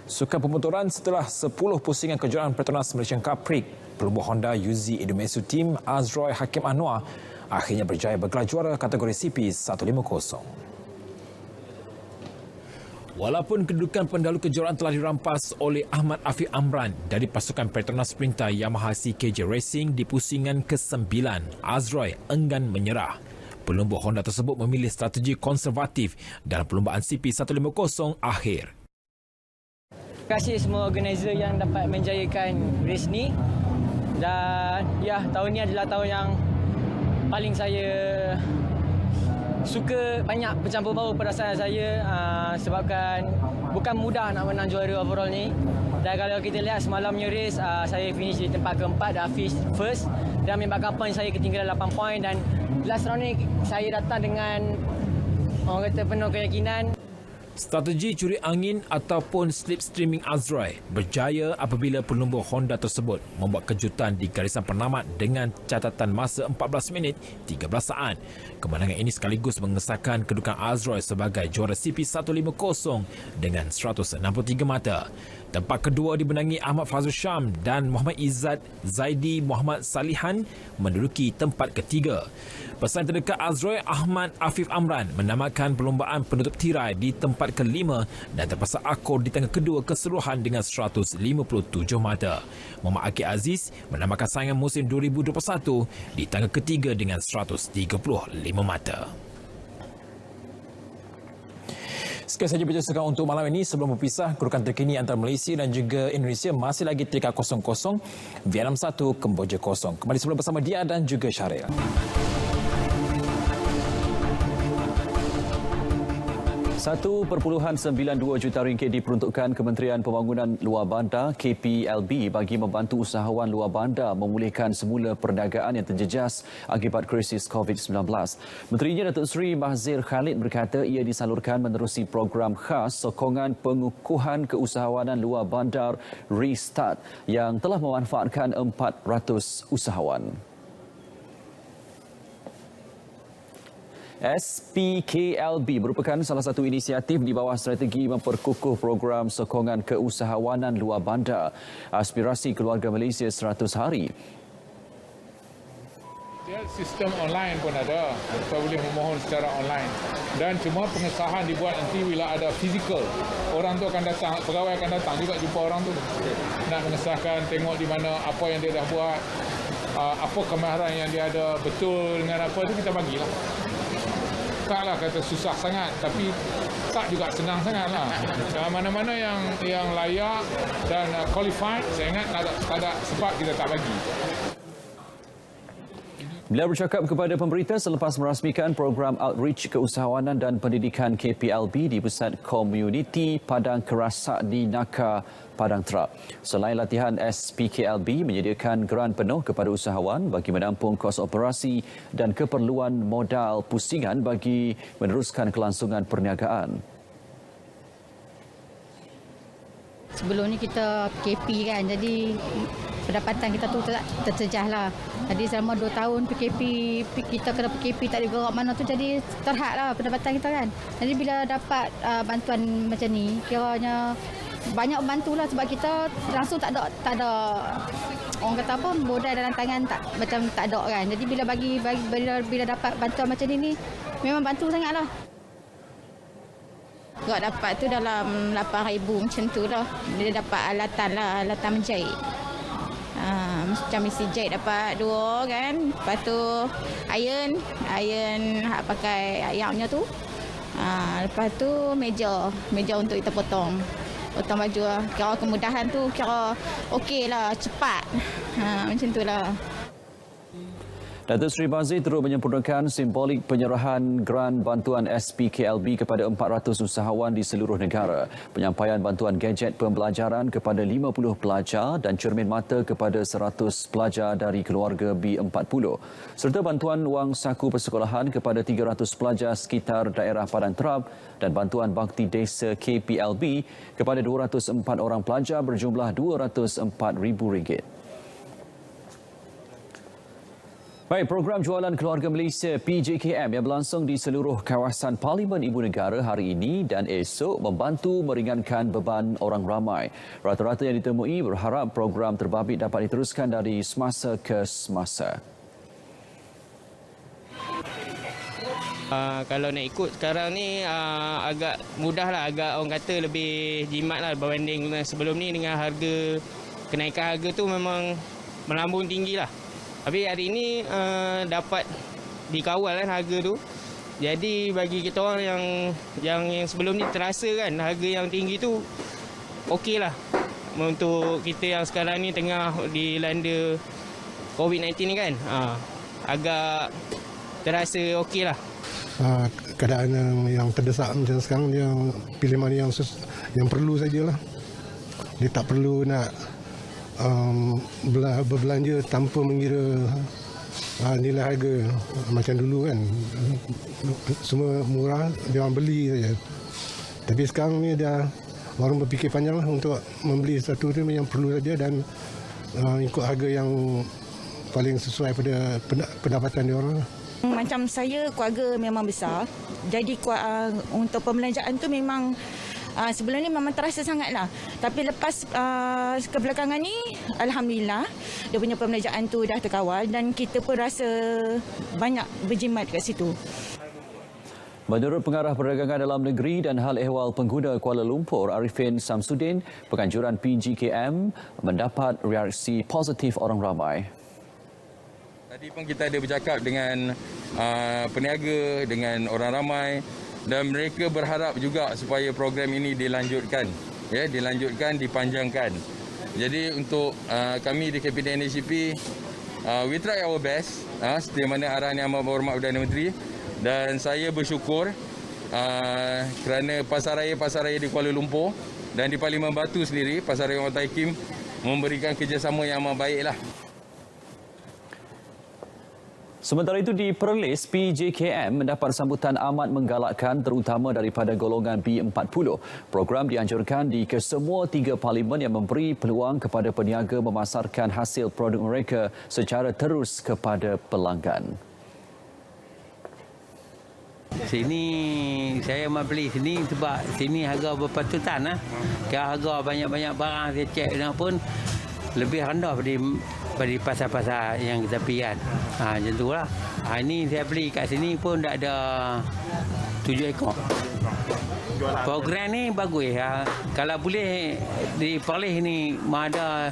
S12: Sukan pemotoran setelah 10 pusingan kejuaraan Petronas Malaysian Cup Prix, pelumba Honda Yuzi Idemitsu Team Azroy Hakim Anwar akhirnya berjaya bergelar juara kategori CP 150. Walaupun kedudukan pendalu kejuaraan telah dirampas oleh Ahmad Afiq Amran dari pasukan Petronas Sprinter Yamaha CKJ Racing di pusingan ke-9, Azroy enggan menyerah. Pelumba Honda tersebut memilih strategi konservatif dalam perlumbaan CP 150 akhir.
S17: Terima kasih semua organizer yang dapat menjayakan race ni. Dan tahun ni adalah tahun yang paling saya suka, banyak bercampur bau perasaan saya sebabkan bukan mudah nak menang juara overall ni. Dan kalau kita lihat semalamnya race, saya finish di tempat keempat, Hafiz first, dan menyebabkan point saya ketinggalan 8 point. Dan last round ni saya datang dengan orang kata penuh keyakinan.
S12: Strategi curi angin ataupun slipstreaming Azroy berjaya apabila pelumba Honda tersebut membuat kejutan di garisan penamat dengan catatan masa 14 minit 13 saat. Kemenangan ini sekaligus mengesahkan kedudukan Azroy sebagai juara CP 150 dengan 163 mata. Tempat kedua dimenangi Ahmad Fazrul Syam dan Muhammad Izzat Zaidi Muhammad Salihan menduduki tempat ketiga. Pesaing terdekat Azroy, Ahmad Afiq Amran, menamakan perlumbaan penutup tirai di tempat kelima dan terpaksa akur di tangga kedua keseluruhan dengan 157 mata. Muhammad Akid Aziz menamakan saingan musim 2021 di tangga ketiga dengan 135 mata. Sekian sahaja berita sukan untuk malam ini. Sebelum berpisah, kedudukan terkini antara Malaysia dan juga Indonesia masih lagi 3-0, Vietnam 1, Kemboja 0. Kembali semula bersama Dia dan juga Syaril.
S1: 1.92 juta ringgit diperuntukkan Kementerian Pembangunan Luar Bandar KPLB bagi membantu usahawan luar bandar memulihkan semula perniagaan yang terjejas akibat krisis COVID-19. Menterinya Datuk Seri Mahzir Khalid berkata ia disalurkan menerusi program khas sokongan pengukuhan keusahawanan luar bandar Restart yang telah memanfaatkan 400 usahawan. SPKLB merupakan salah satu inisiatif di bawah strategi memperkukuh program sokongan keusahawanan luar bandar Aspirasi Keluarga Malaysia 100 Hari.
S8: Sistem online pun ada, kita boleh memohon secara online dan cuma pengesahan dibuat nanti bila ada fizikal. Orang tu akan datang, pegawai akan datang juga jumpa orang tu nak mengesahkan, tengok di mana apa yang dia dah buat. apa kemahiran yang dia ada betul dengan apa tu kita bagilah. Taklah kata susah sangat, tapi tak juga senang sangat lah. Mana-mana yang layak dan qualified, saya ingat tak ada sebab kita tak bagi.
S1: Beliau bercakap kepada pemberita selepas merasmikan program Outreach Keusahawanan dan Pendidikan KPLB di Pusat Komuniti Padang Kerasak di Naka, Padang Terap. Selain latihan, SPKLB menyediakan geran penuh kepada usahawan bagi menampung kos operasi dan keperluan modal pusingan bagi meneruskan kelangsungan perniagaan.
S9: Sebelum ni kita PKP kan, jadi pendapatan kita tu tercecah lah. Jadi selama 2 tahun PKP, kita kena PKP tak ada gerak mana tu, jadi terhad lah pendapatan kita kan. Jadi bila dapat bantuan macam ni, kiranya banyak bantulah sebab kita langsung tak ada orang kata apa, modal dalam tangan macam tak ada kan. Jadi bila dapat bantuan macam ni memang bantu sangatlah. Gerak dapat tu dalam 8,000 macam tu lah. Dia dapat alatan menjahit. Macam mesin jahit dapat 2 kan. Lepas tu iron hak pakai ayamnya tu. Lepas tu meja untuk kita potong baju lah. Kira kemudahan tu kira okey lah, cepat. Macam tu lah.
S1: Datuk Seri Bazir turut menyempurnakan simbolik penyerahan geran bantuan SPKLB kepada 400 usahawan di seluruh negara, penyampaian bantuan gadget pembelajaran kepada 50 pelajar dan cermin mata kepada 100 pelajar dari keluarga B40, serta bantuan wang saku persekolahan kepada 300 pelajar sekitar daerah Padang Terap dan bantuan bakti desa KPLB kepada 204 orang pelajar berjumlah RM204,000. Baik, program jualan keluarga Malaysia PJKM yang berlangsung di seluruh kawasan Parlimen Ibu Negara hari ini dan esok membantu meringankan beban orang ramai. Rata-rata yang ditemui berharap program terbabit dapat diteruskan dari semasa ke semasa.
S18: Kalau nak ikut sekarang ni agak mudah lah, agak orang kata lebih jimat lah berbanding sebelum ni dengan harga, kenaikan harga tu memang melambung tinggi lah. Tapi hari ini dapat dikawal kan harga tu. Jadi bagi kita orang yang sebelum ni terasa kan harga yang tinggi tu okey lah. Untuk kita yang sekarang ni tengah dilanda COVID-19 ni kan, agak terasa okey lah.
S19: Keadaan yang terdesak macam sekarang, dia pilih mana yang perlu sajalah. Dia tak perlu nak berbelanja tanpa mengira nilai harga macam dulu kan. Semua murah, dia orang beli saja. Tapi sekarang ni dah orang berfikir panjang lah untuk membeli satu tu yang perlu saja dan ikut harga yang paling sesuai pada pendapatan dia orang.
S20: Macam saya, keluarga memang besar. Jadi untuk pembelanjaan tu memang sebelum ni memang terasa sangatlah. Tapi lepas kebelakangan ni, alhamdulillah, dia punya pembelanjaan tu dah terkawal dan kita pun rasa banyak berjimat kat situ.
S1: Menurut Pengarah Perdagangan Dalam Negeri dan Hal Ehwal Pengguna Kuala Lumpur, Arifin Samsudin, penganjuran PJKM mendapat reaksi positif orang ramai.
S21: Tadi pun kita ada bercakap dengan peniaga, dengan orang ramai dan mereka berharap juga supaya program ini dilanjutkan, dipanjangkan. Jadi untuk kami di KPDN NHCP, we try our best seperti mana arahan Yang Amat Berhormat Perdana Menteri, dan saya bersyukur kerana pasar raya di Kuala Lumpur dan di Parlimen Batu sendiri, pasar raya Wan Taikim memberikan kerjasama yang amat baiklah.
S1: Sementara itu di Perlis, PJKM mendapat sambutan amat menggalakkan terutama daripada golongan B40. Program dianjurkan di kesemua 3 parlimen yang memberi peluang kepada peniaga memasarkan hasil produk mereka secara terus kepada pelanggan.
S22: Sini saya mau beli sini sebab sini harga berpatutan lah. Kalau harga banyak-banyak barang saya cek pun lebih rendah dari pasar-pasar yang kita pergi kan. Macam tu lah. Ini saya beli kat sini pun dah ada 7 ekor. Program ni bagus. Kalau boleh di Perlis ni ada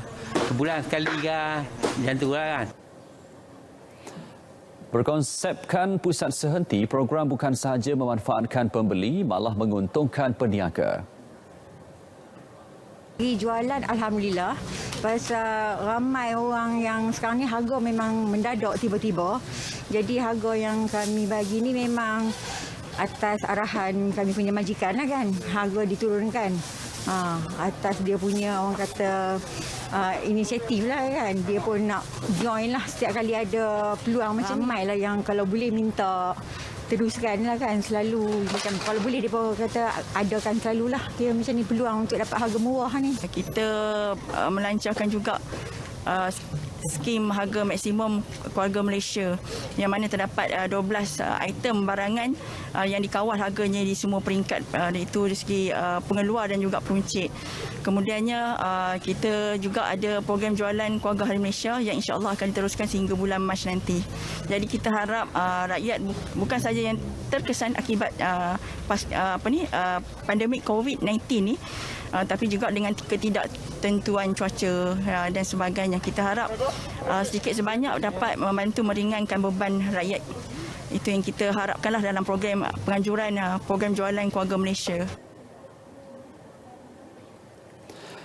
S22: sebulan sekali ke, macam tu lah kan.
S1: Berkonsepkan pusat sehenti, program bukan sahaja memanfaatkan pembeli, malah menguntungkan peniaga.
S3: Jualan Alhamdulillah, pasal ramai orang yang sekarang ni harga memang mendadak tiba-tiba. Jadi harga yang kami bagi ni memang atas arahan kami punya majikan lah kan. Harga diturunkan. Atas dia punya orang kata inisiatif lah kan. Dia pun nak join lah setiap kali ada peluang macam ramai lah yang kalau boleh minta teruskan lah kan, selalu macam kalau boleh dia pun kata adakan selalulah kira macam ni peluang untuk dapat harga murah ni.
S4: Kita melancarkan juga skim harga maksimum keluarga Malaysia yang mana terdapat 12 item barangan yang dikawal harganya di semua peringkat, iaitu dari segi pengeluar dan juga peruncit. Kemudiannya kita juga ada program jualan keluarga Hari Malaysia yang insya-Allah akan diteruskan sehingga bulan Mac nanti. Jadi kita harap rakyat bukan saja yang terkesan akibat pandemik COVID-19 ni, tapi juga dengan ketidaktentuan cuaca dan sebagainya. Kita harap sedikit sebanyak dapat membantu meringankan beban rakyat. Itu yang kita harapkanlah dalam program penganjuran program jualan keluarga Malaysia.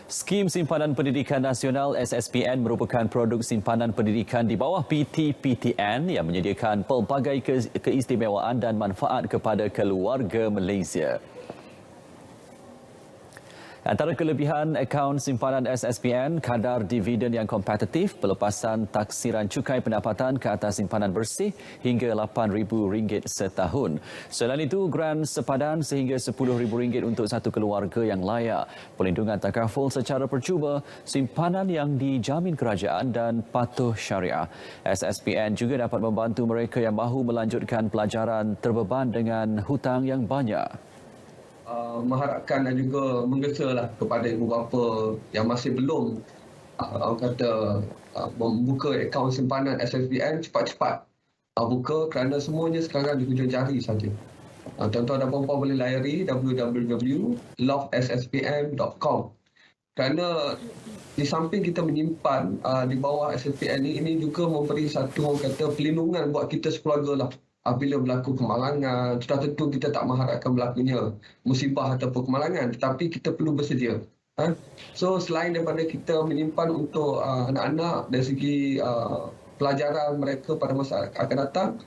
S1: Skim Simpanan Pendidikan Nasional SSPN merupakan produk simpanan pendidikan di bawah PT-PTN yang menyediakan pelbagai keistimewaan dan manfaat kepada keluarga Malaysia. Antara kelebihan akaun simpanan SSPN, kadar dividen yang kompetitif, pelepasan taksiran cukai pendapatan ke atas simpanan bersih hingga RM8,000 setahun. Selain itu, grant sepadan sehingga RM10,000 untuk satu keluarga yang layak, pelindungan takaful secara percuma, simpanan yang dijamin kerajaan dan patuh syariah. SSPN juga dapat membantu mereka yang mahu melanjutkan pelajaran terbeban dengan hutang yang banyak.
S23: Mengharapkan dan juga menggesalah kepada ibu bapa yang masih belum membuka akaun simpanan SSPN, cepat-cepat buka kerana semuanya sekarang di hujung jari saja. Tuan-tuan dan puan-puan boleh layari www.lovesspn.com. Kerana di samping kita menyimpan di bawah SSPN ini juga memberi satu pelindungan buat kita sekeluarga lah. Apabila berlaku kemalangan, sudah tentu kita tak mengharapkan berlakunya musibah ataupun kemalangan, tetapi kita perlu bersedia. So selain daripada kita menyimpan untuk anak-anak dari segi pelajaran mereka pada masa akan datang,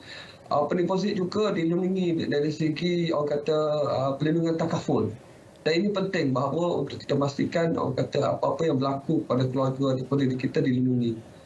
S23: pendeposit juga dilindungi dari segi pelindungan takaful. Dan ini penting bahawa untuk kita pastikan apa-apa yang berlaku pada keluarga ataupun diri kita dilindungi.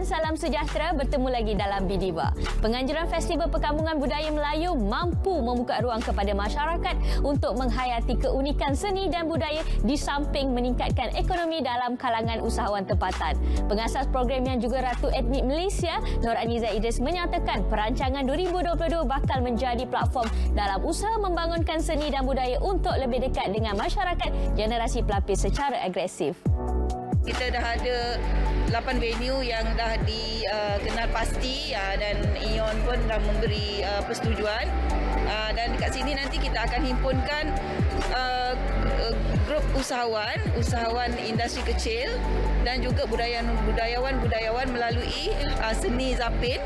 S24: Salam sejahtera, bertemu lagi dalam Bidiva. Penganjuran Festival Perkampungan Budaya Melayu mampu membuka ruang kepada masyarakat untuk menghayati keunikan seni dan budaya di samping meningkatkan ekonomi dalam kalangan usahawan tempatan. Pengasas program yang juga Ratu Etnik Malaysia, Nur Aniza Idris menyatakan perancangan 2022 bakal menjadi platform dalam usaha membangunkan seni dan budaya untuk lebih dekat dengan masyarakat generasi pelapis secara agresif.
S4: Kita dah ada 8 venue yang dah dikenal pasti dan ION pun dah memberi persetujuan. Dan dekat sini nanti kita akan himpunkan grup usahawan industri kecil dan juga budayawan melalui seni zapin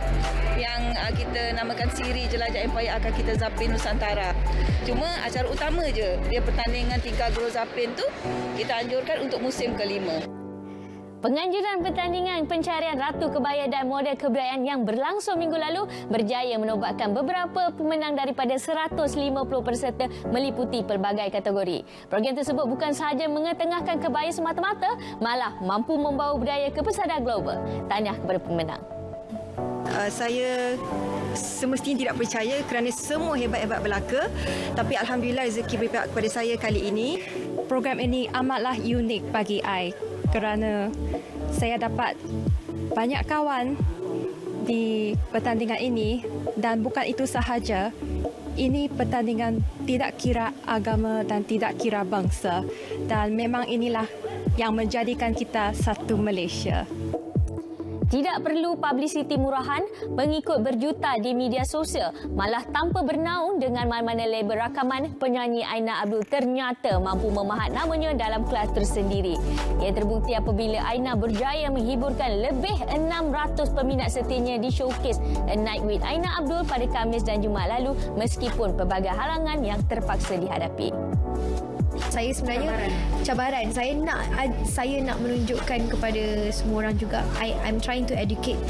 S4: yang kita namakan siri Jelajah Empayar akan kita zapin Nusantara. Cuma acara utama je, dia pertandingan 3 guru zapin tu kita anjurkan untuk musim kelima.
S24: Penganjuran pertandingan pencarian Ratu Kebaya dan model kebudayaan yang berlangsung minggu lalu berjaya menobatkan beberapa pemenang daripada 150 peserta meliputi pelbagai kategori. Program tersebut bukan sahaja mengetengahkan kebaya semata-mata, malah mampu membawa budaya ke pesada global. Tahniah kepada pemenang.
S25: Saya semestinya tidak percaya kerana semua hebat-hebat belaka, tapi alhamdulillah rezeki berpihak kepada saya kali ini.
S26: Program ini amatlah unik bagi saya kerana saya dapat banyak kawan di pertandingan ini dan bukan itu sahaja. Ini pertandingan tidak kira agama dan tidak kira bangsa dan memang inilah yang menjadikan kita satu Malaysia.
S24: Tidak perlu publicity murahan, pengikut berjuta di media sosial, malah tanpa bernaung dengan mana-mana label rakaman, penyanyi Aina Abdul ternyata mampu memahat namanya dalam kelas tersendiri. Ia terbukti apabila Aina berjaya menghiburkan lebih 600 peminat setianya di showcase A Night with Aina Abdul pada Khamis dan Jumaat lalu meskipun pelbagai halangan yang terpaksa dihadapi.
S2: Saya sebenarnya cabaran. Saya nak menunjukkan kepada semua orang juga. I'm trying to educate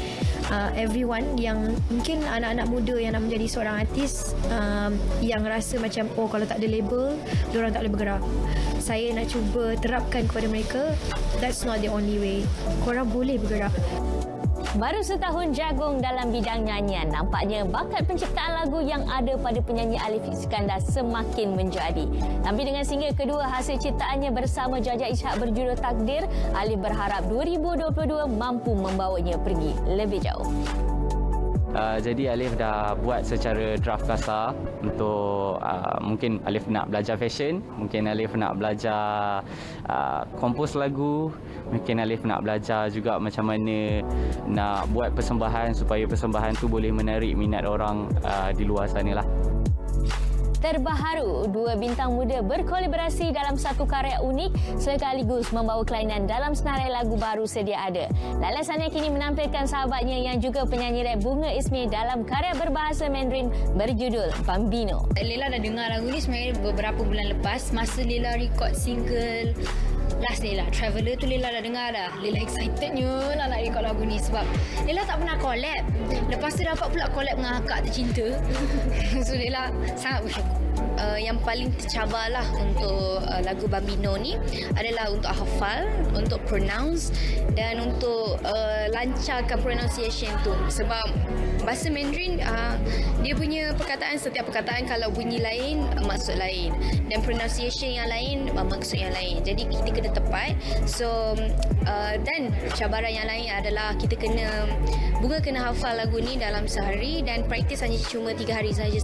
S2: everyone yang mungkin anak-anak muda yang nak menjadi seorang artis yang rasa macam kalau tak ada label, diorang tak boleh bergerak. Saya nak cuba terapkan kepada mereka, that's not the only way. Korang boleh bergerak.
S24: Baru setahun jagung dalam bidang nyanyian, nampaknya bakat penciptaan lagu yang ada pada penyanyi Alif Iskandar semakin menjadi. Tapi dengan single kedua hasil ciptaannya bersama Jaja Ishak berjudul Takdir, Alif berharap 2022 mampu membawanya pergi lebih jauh.
S5: Jadi Alif dah buat secara draft kasar untuk mungkin Alif nak belajar fashion, mungkin Alif nak belajar kompos lagu, mungkin Alif nak belajar juga macam mana nak buat persembahan supaya persembahan tu boleh menarik minat orang di luar sana lah.
S24: Terbaharu, dua bintang muda berkolaborasi dalam satu karya unik sekaligus membawa kelainan dalam senarai lagu baru sedia ada. Lala Sania kini menampilkan sahabatnya yang juga penyanyi rap Bunga Ismi dalam karya berbahasa Mandarin berjudul Bambino.
S2: Lela dah dengar lagu ni sebenarnya beberapa bulan lepas masa Lela record single last Lela Traveller tu. Lela dah dengar dah. Lela excitednya lah nak record lagu ni sebab Lela tak pernah collab. Lepas tu dapat pula collab dengan Akak Tercinta. So Lela sangat bersyukur. Yang paling tercabarlah untuk lagu Bambino ni adalah untuk hafal, untuk pronounce dan untuk lancarkan pronunciation tu. Sebab bahasa Mandarin dia punya perkataan, setiap perkataan kalau bunyi lain maksud lain dan pronunciation yang lain maksud yang lain. Jadi kita kena tepat. So dan cabaran yang lain adalah kita Bunga kena hafal lagu ni dalam sehari dan praktis hanya cuma 3 hari saja.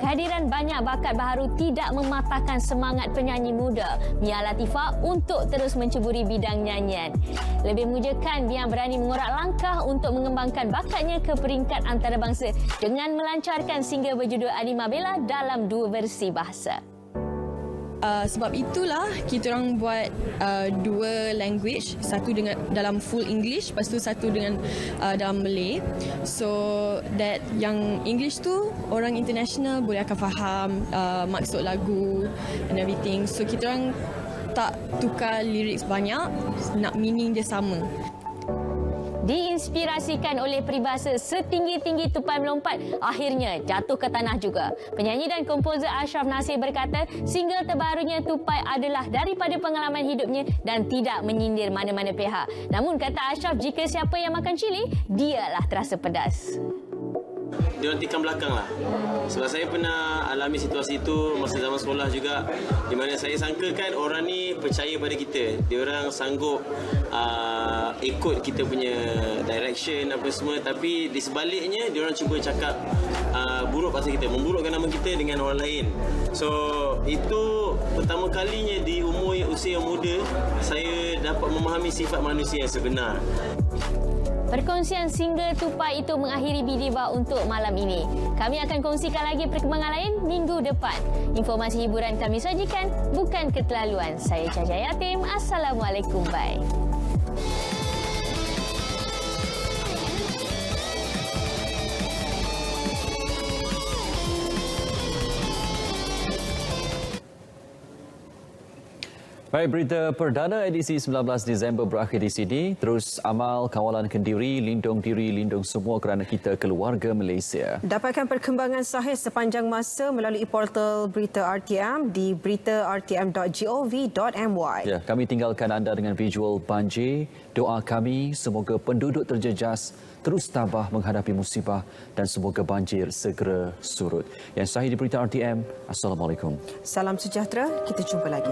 S24: Kehadiran banyak bakat baharu tidak mematahkan semangat penyanyi muda Mia Latifah untuk terus menceburi bidang nyanyian. Lebih memujakan Mia berani mengorak langkah untuk mengembangkan bakatnya ke peringkat antarabangsa dengan melancarkan single berjudul Anima Bella dalam 2 versi bahasa.
S26: Sebab itulah kita orang buat 2 language, satu dengan dalam full English, lepas tu satu dengan dalam Malay, so that yang English tu orang international boleh akan faham maksud lagu and everything. So kita orang tak tukar lyrics banyak, nak meaning dia sama.
S24: Diinspirasikan oleh peribahasa setinggi-tinggi tupai melompat, akhirnya jatuh ke tanah juga. Penyanyi dan komposer Ashraf Nasir berkata, single terbarunya Tupai adalah daripada pengalaman hidupnya dan tidak menyindir mana-mana pihak. Namun kata Ashraf, jika siapa yang makan cili, dialah terasa pedas.
S6: Dia orang tikam belakang lah. Sebab saya pernah alami situasi itu masa zaman sekolah juga, di mana saya sangkakan orang ni percaya pada kita. Dia orang sanggup ikut kita punya direction apa semua, tapi di sebaliknya dia orang cuba cakap buruk pasal kita, memburukkan nama kita dengan orang lain. So itu pertama kalinya di usia yang muda saya dapat memahami sifat manusia yang sebenar.
S24: Perkongsian single Tupai itu mengakhiri Bidiva untuk malam ini. Kami akan kongsikan lagi perkembangan lain minggu depan. Informasi hiburan kami sajikan bukan keterlaluan. Saya Caca Yatim. Assalamualaikum. Bye.
S1: Baik, berita perdana edisi 19 Disember berakhir di sini. Terus amal kawalan kendiri, lindung diri, lindung semua kerana kita keluarga Malaysia.
S7: Dapatkan perkembangan sahih sepanjang masa melalui portal Berita RTM di berita.rtm.gov.my.
S1: Ya, kami tinggalkan anda dengan visual banjir. Doa kami semoga penduduk terjejas terus tabah menghadapi musibah dan semoga banjir segera surut. Yang sahih di Berita RTM. Assalamualaikum.
S7: Salam sejahtera, kita jumpa lagi.